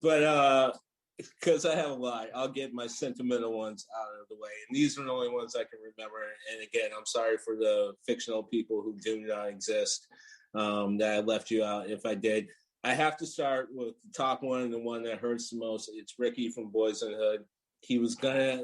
But because I have a lot, I'll get my sentimental ones out of the way. And these are the only ones I can remember. And again, I'm sorry for the fictional people who do not exist that I left you out if I did. I have to start with the top one and the one that hurts the most. It's Ricky from Boys in the Hood. He was gonna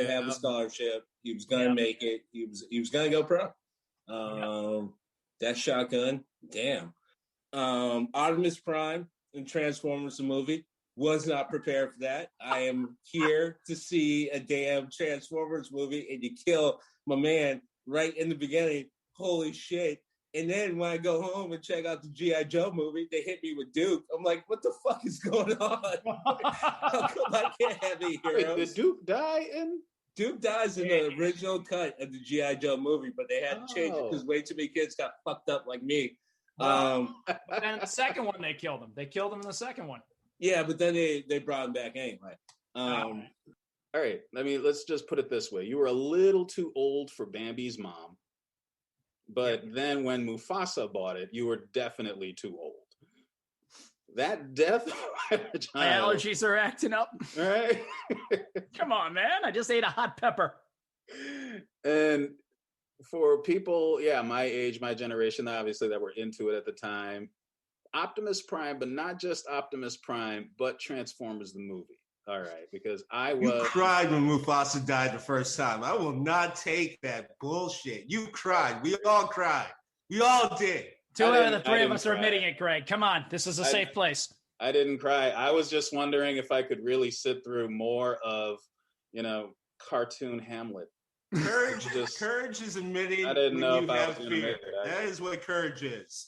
have a scholarship. He was gonna make it. He was gonna go pro. That shotgun, damn. Optimus Prime in Transformers the movie. Was not prepared for that. I am here to see a damn Transformers movie, and you kill my man right in the beginning. Holy shit. And then when I go home and check out the G.I. Joe movie, they hit me with Duke. I'm like, what the fuck is going on? How come I can't have any heroes? Wait, did Duke die in? Duke dies in the original cut of the G.I. Joe movie, but they had to change it because way too many kids got fucked up like me. But then the second one, they killed him. They killed him in the second one. Yeah, but then they brought him back anyway. All right. I mean, let's just put it this way. You were a little too old for Bambi's mom. But then when Mufasa bought it, you were definitely too old. That death of my allergies are acting up. Right? Come on, man. I just ate a hot pepper. And for people, my age, my generation, obviously, that were into it at the time, Optimus Prime, but not just Optimus Prime, but Transformers the movie. All right, because You cried when Mufasa died the first time. I will not take that bullshit. You cried. We all cried. We all did. Two out of the three of us are admitting it, Greg. Come on. This is a safe place. I didn't cry. I was just wondering if I could really sit through more of, cartoon Hamlet. Courage is admitting I didn't know if I was have fear. That is what courage is.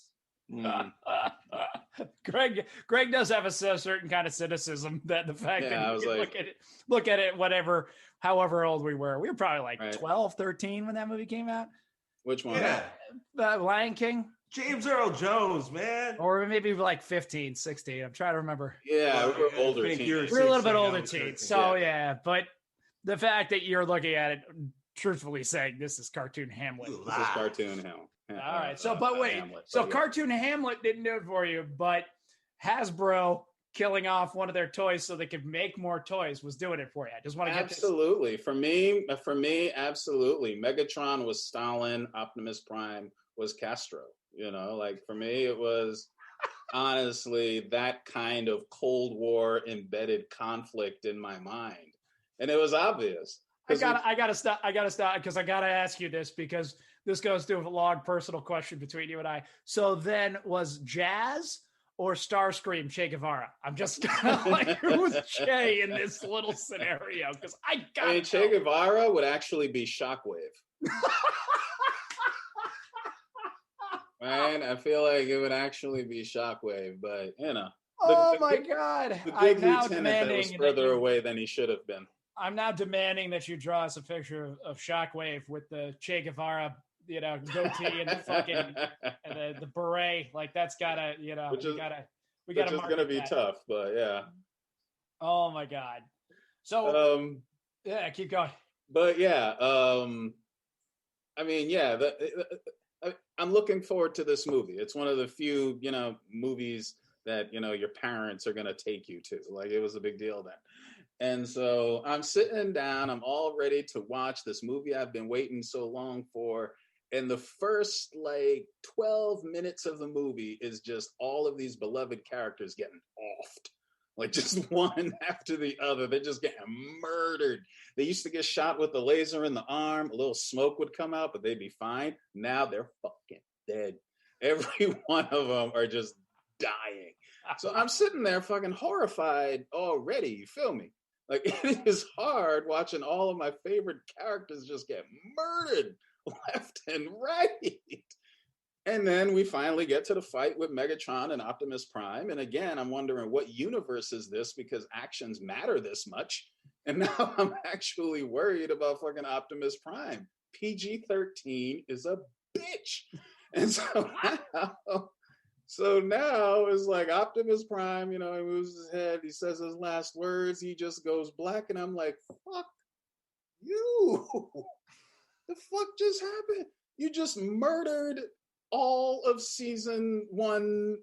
Greg does have a certain kind of cynicism that the fact that you look at it however old we were probably like 12 13 when that movie came out. Which one? Lion King. James Earl Jones, man. Or maybe like 15 16. I'm trying to remember. Yeah, we were older teens. We're a little bit older teens. So but the fact that you're looking at it truthfully saying this is cartoon Hamlet. This is cartoon Hamlet. All right. So, but wait. Hamlet, so, cartoon Hamlet didn't do it for you, but Hasbro killing off one of their toys so they could make more toys was doing it for you. I just want to get absolutely this. For me, absolutely. Megatron was Stalin. Optimus Prime was Castro. For me, it was honestly that kind of Cold War embedded conflict in my mind, and it was obvious. I gotta stop because I gotta ask you this because this goes to a long personal question between you and I. So then was Jazz or Starscream Che Guevara? I'm just kind of like, who's Che in this little scenario? Because Che Guevara would actually be Shockwave. Man, I feel like it would actually be Shockwave, but my God. The good lieutenant that was further away than he should have been. I'm now demanding that you draw us a picture of Shockwave with the Che Guevara, goatee and the fucking and the beret. Like that's gotta, we gotta. Which is gonna be tough, but yeah. Oh my God. So keep going. But I'm looking forward to this movie. It's one of the few, movies that your parents are gonna take you to. Like it was a big deal then. And so I'm sitting down, I'm all ready to watch this movie I've been waiting so long for. And the first 12 minutes of the movie is just all of these beloved characters getting offed. Like just one after the other. They're just getting murdered. They used to get shot with a laser in the arm. A little smoke would come out, but they'd be fine. Now they're fucking dead. Every one of them are just dying. So I'm sitting there fucking horrified already. You feel me? Like it is hard watching all of my favorite characters just get murdered left and right. And then we finally get to the fight with Megatron and Optimus Prime. And again, I'm wondering what universe is this because actions matter this much. And now I'm actually worried about fucking Optimus Prime. PG-13 is a bitch. And so now it's like Optimus Prime, he moves his head, he says his last words, he just goes black, and I'm like, fuck you. The fuck just happened? You just murdered all of season 1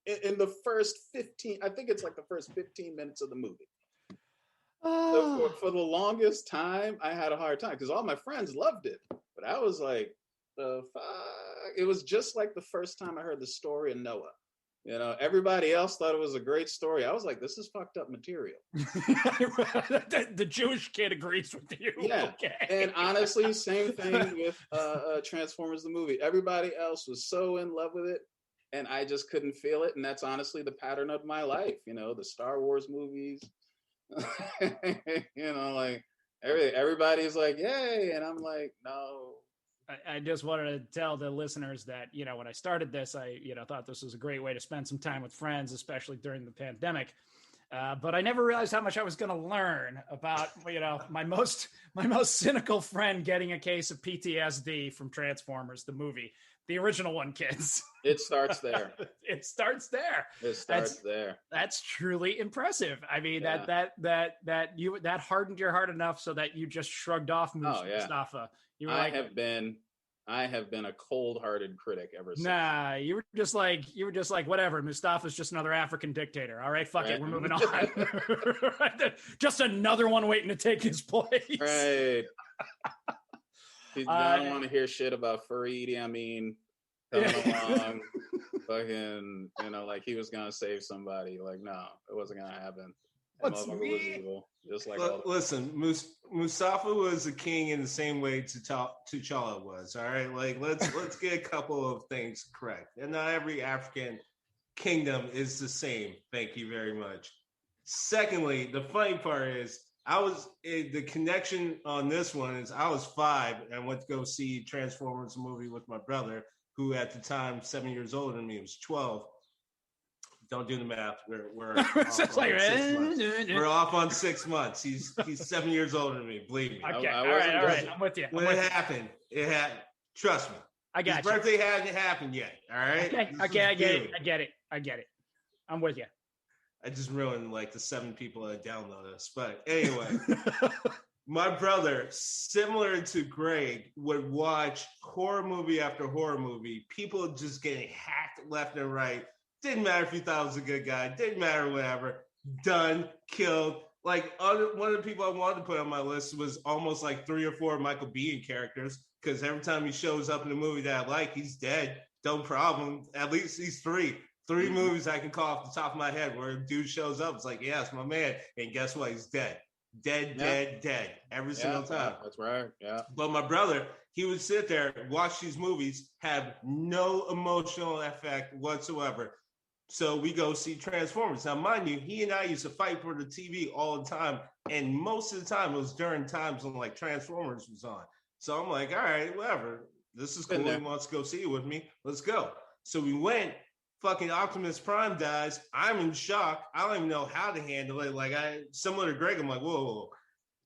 in the first 15, I think it's like the first 15 minutes of the movie. So for the longest time, I had a hard time because all my friends loved it. But I was like, the fuck? It was just like the first time I heard the story of Noah. You know, everybody else thought it was a great story. I was like, this is fucked up material. The Jewish kid agrees with you. Yeah. Okay. And honestly, same thing with Transformers the movie. Everybody else was so in love with it, and I just couldn't feel it. And that's honestly the pattern of my life. You know, the Star Wars movies. You know, like everybody's like, yay, and I'm like, no. I just wanted to tell the listeners that, you know, when I started this, I, you know, thought this was a great way to spend some time with friends, especially during the pandemic. But I never realized how much I was going to learn about, you know, my most cynical friend getting a case of PTSD from Transformers, the movie, the original one, kids. It starts there. It starts there. It starts there. That's truly impressive. I mean, Yeah. that hardened your heart enough so that you just shrugged off Mustafa. You were I have been a cold-hearted critic ever since. Nah, you were just like, whatever. Mustafa's just another African dictator. All right, fuck it, we're moving on. Just another one waiting to take his place. Right. I don't want to hear shit about furry Idi Amin coming along, fucking, you know, like he was gonna save somebody. Like, no, it wasn't gonna happen. That motherfucker was evil. Just like listen, Mustafa was a king in the same way T'Challa was. All right, like let's get a couple of things correct. And not every African kingdom is the same. Thank you very much. Secondly, the funny part is the connection on this one is I was 5 and went to go see Transformers movie with my brother, who at the time 7 years older than me. He was 12. Don't do the math. We're off on 6 months. We're off on 6 months. He's 7 years older than me. Believe me. Okay. All right. I'm with you. When it happened, it happened. Trust me. I got His birthday hasn't happened yet. All right. Okay. I get it. I'm with you. I just ruined like the 7 people that download us. But anyway, my brother, similar to Greg, would watch horror movie after horror movie. People just getting hacked left and right. Didn't matter if you thought it was a good guy. Didn't matter, whatever. Done, killed. Like, one of the people I wanted to put on my list was almost like 3 or 4 Michael Biehn characters, because every time he shows up in a movie that I like, he's dead. No problem. At least he's 3. 3 movies I can call off the top of my head where a dude shows up. It's like, yeah, it's my man. And guess what? He's dead. Dead. Every single time. That's right. Yeah. But my brother, he would sit there, watch these movies, have no emotional effect whatsoever. So we go see Transformers. Now, mind you, he and I used to fight for the TV all the time. And most of the time, it was during times when like Transformers was on. So I'm like, all right, whatever. This is cool. He wants to go see it with me. Let's go. So we went. Fucking Optimus Prime dies. I'm in shock. I don't even know how to handle it. Like, similar to Greg, I'm like, whoa.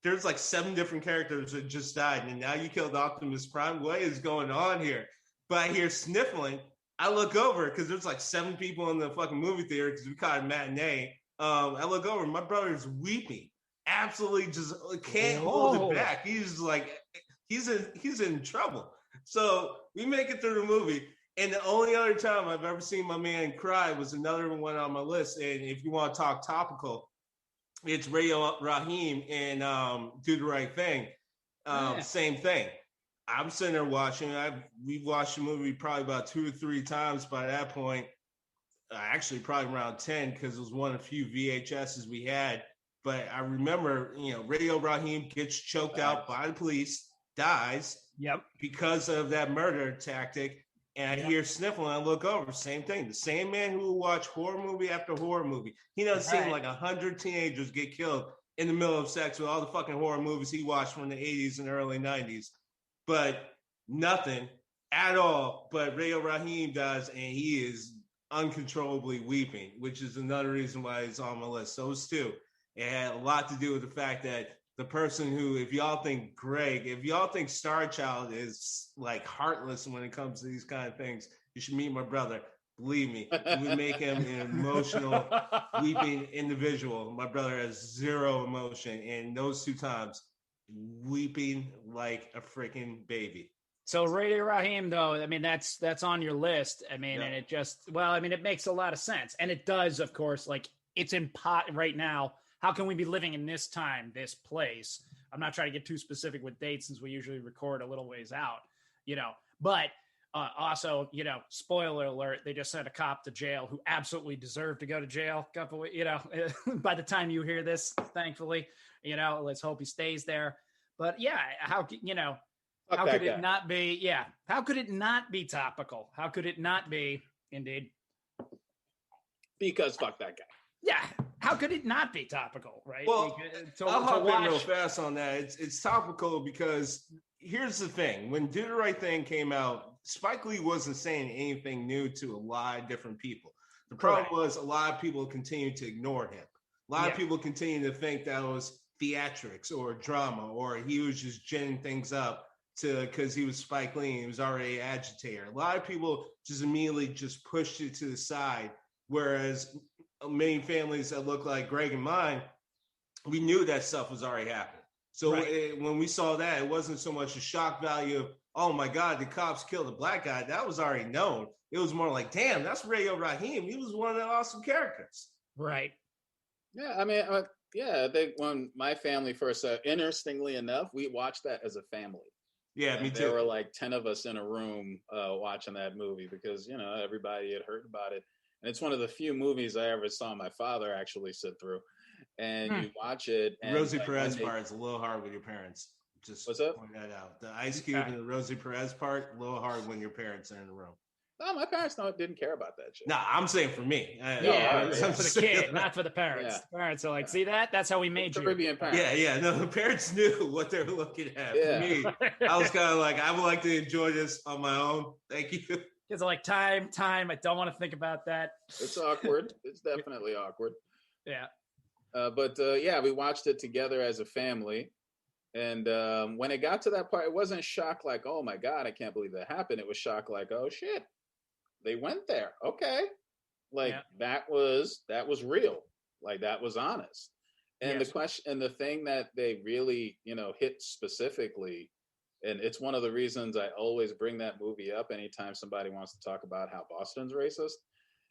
There's like 7 different characters that just died. And now you killed Optimus Prime. What is going on here? But I hear sniffling. I look over because there's like 7 people in the fucking movie theater because we caught a matinee. I look over, my brother's weeping, absolutely just can't hold it back. He's like, he's in trouble. So we make it through the movie, and the only other time I've ever seen my man cry was another one on my list. And if you want to talk topical, it's Raheem and Do the Right Thing. Same thing. I'm sitting there watching. We've watched the movie probably about 2 or 3 times by that point. Actually, probably around 10 because it was one of the few VHSs we had. But I remember, Radio Raheem gets choked out by the police, dies. Yep. Because of that murder tactic. And I hear sniffling. I look over. Same thing. The same man who will watch horror movie after horror movie. He done seen like 100 teenagers get killed in the middle of sex with all the fucking horror movies he watched from the 80s and early 90s. But nothing at all. But Radio Raheem does, and he is uncontrollably weeping, which is another reason why it's on my list. Those 2. It had a lot to do with the fact that the person who, if y'all think Star Child is like heartless when it comes to these kind of things, you should meet my brother. Believe me, it would make him an emotional, weeping individual. My brother has 0 emotion, and those 2 times, weeping like a freaking baby. So Radio Raheem, though, I mean, that's on your list. I mean, Yeah. and it just, well, I mean, it makes a lot of sense. And it does, of course, like it's in pot right now. How can we be living in this time, this place? I'm not trying to get too specific with dates since we usually record a little ways out, but also, spoiler alert, they just sent a cop to jail who absolutely deserved to go to jail. By the time you hear this, thankfully, let's hope he stays there. But yeah, how could it not be? Yeah. How could it not be topical? How could it not be? Indeed. Because fuck that guy. Yeah. How could it not be topical? Right. Well, I'll hop in real fast on that. It's topical because here's the thing. When Do the Right Thing came out, Spike Lee wasn't saying anything new to a lot of different people. The problem was a lot of people continued to ignore him. A lot of people continued to think that was theatrics or drama, or he was just ginning things up because he was Spike Lee and he was already an agitator. A lot of people just immediately just pushed it to the side, whereas many families that look like Greg and mine, we knew that stuff was already happening. So when we saw that, it wasn't so much a shock value of, oh my God, the cops killed a black guy. That was already known. It was more like, damn, that's Radio Raheem. He was one of the awesome characters. Right. Yeah, I mean, I think when my family first, interestingly enough, we watched that as a family. Yeah, me too. There were like 10 of us in a room watching that movie because, everybody had heard about it. And it's one of the few movies I ever saw my father actually sit through. And you watch it. And Rosie Perez part is a little hard with your parents. Just what's up? Point that out. The Ice Cube and the Rosie Perez part, a little hard when your parents are in the room. No, my parents didn't care about that shit. No, I'm saying for me. For the kid, not for the parents. The parents are like, see that? That's how we made you. Caribbean parents. Yeah. No, the parents knew what they were looking at. Yeah. For me, I was kind of like, I would like to enjoy this on my own. Thank you. Kids are like, time. I don't want to think about that. It's awkward. It's definitely awkward. Yeah. But we watched it together as a family. And when it got to that part, it wasn't shock like, oh my God, I can't believe that happened. It was shock like, oh shit, they went there. Okay. Like that was real. Like that was honest. And the question and the thing that they really, hit specifically, and it's one of the reasons I always bring that movie up anytime somebody wants to talk about how Boston's racist.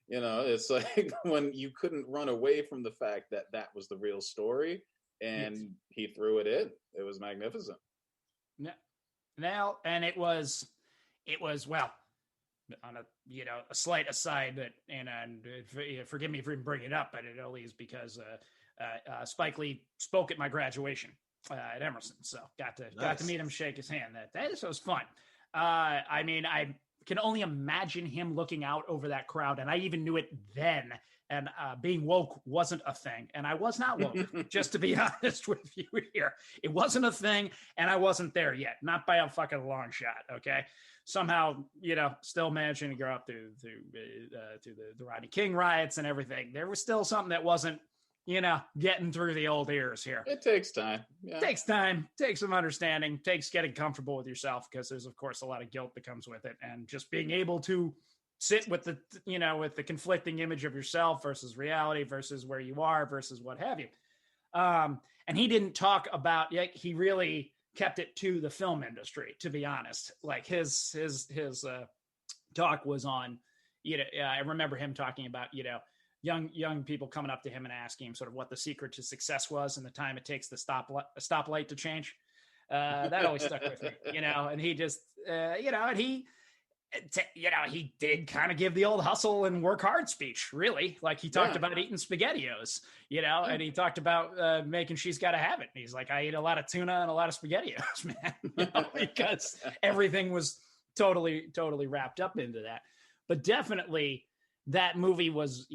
It's like when you couldn't run away from the fact that that was the real story, and he threw it in. It was magnificent. Yeah. Now, and it was well, on a slight aside, that and forgive me for even bringing it up, but it only is because Spike Lee spoke at my graduation at Emerson, so got to meet him, shake his hand. That was fun. I mean, I can only imagine him looking out over that crowd, and I even knew it then. And being woke wasn't a thing, and I was not woke. Just to be honest with you here, it wasn't a thing, and I wasn't there yet, not by a fucking long shot. Okay, somehow, still managing to grow up through the Rodney King riots and everything. There was still something that wasn't, getting through the old ears here. It takes time. Yeah. It takes time. Takes some understanding. Takes getting comfortable with yourself, because there's of course a lot of guilt that comes with it, and just being able to sit with the, with the conflicting image of yourself versus reality versus where you are versus what have you. And he didn't talk about, he really kept it to the film industry, to be honest. Like his talk was on, I remember him talking about, young people coming up to him and asking him sort of what the secret to success was and the time it takes the stoplight to change. That always stuck with me, and he just, and he did kind of give the old hustle and work hard speech, really. Like he talked about eating SpaghettiOs, and he talked about making She's Gotta Have It. And he's like, I eat a lot of tuna and a lot of SpaghettiOs, man, because everything was totally wrapped up into that. But definitely that movie was,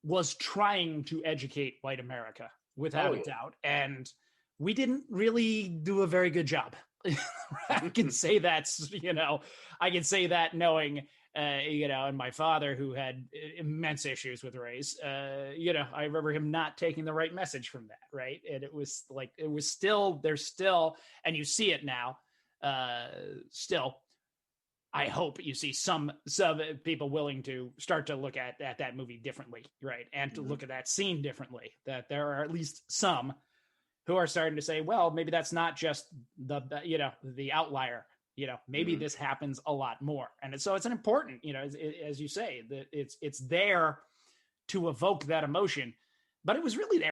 was trying to educate white America without a doubt. And we didn't really do a very good job. I can say that's, I can say that knowing, and my father, who had immense issues with race, I remember him not taking the right message from that. Right. And it was like, there's still, and you see it now, still, I hope you see some people willing to start to look at that movie differently. Right. And to look at that scene differently, that there are at least some who are starting to say, well, maybe that's not just the outlier, you know, maybe this happens a lot more. And so it's an important, you know, as you say, that it's there to evoke that emotion, but it was really there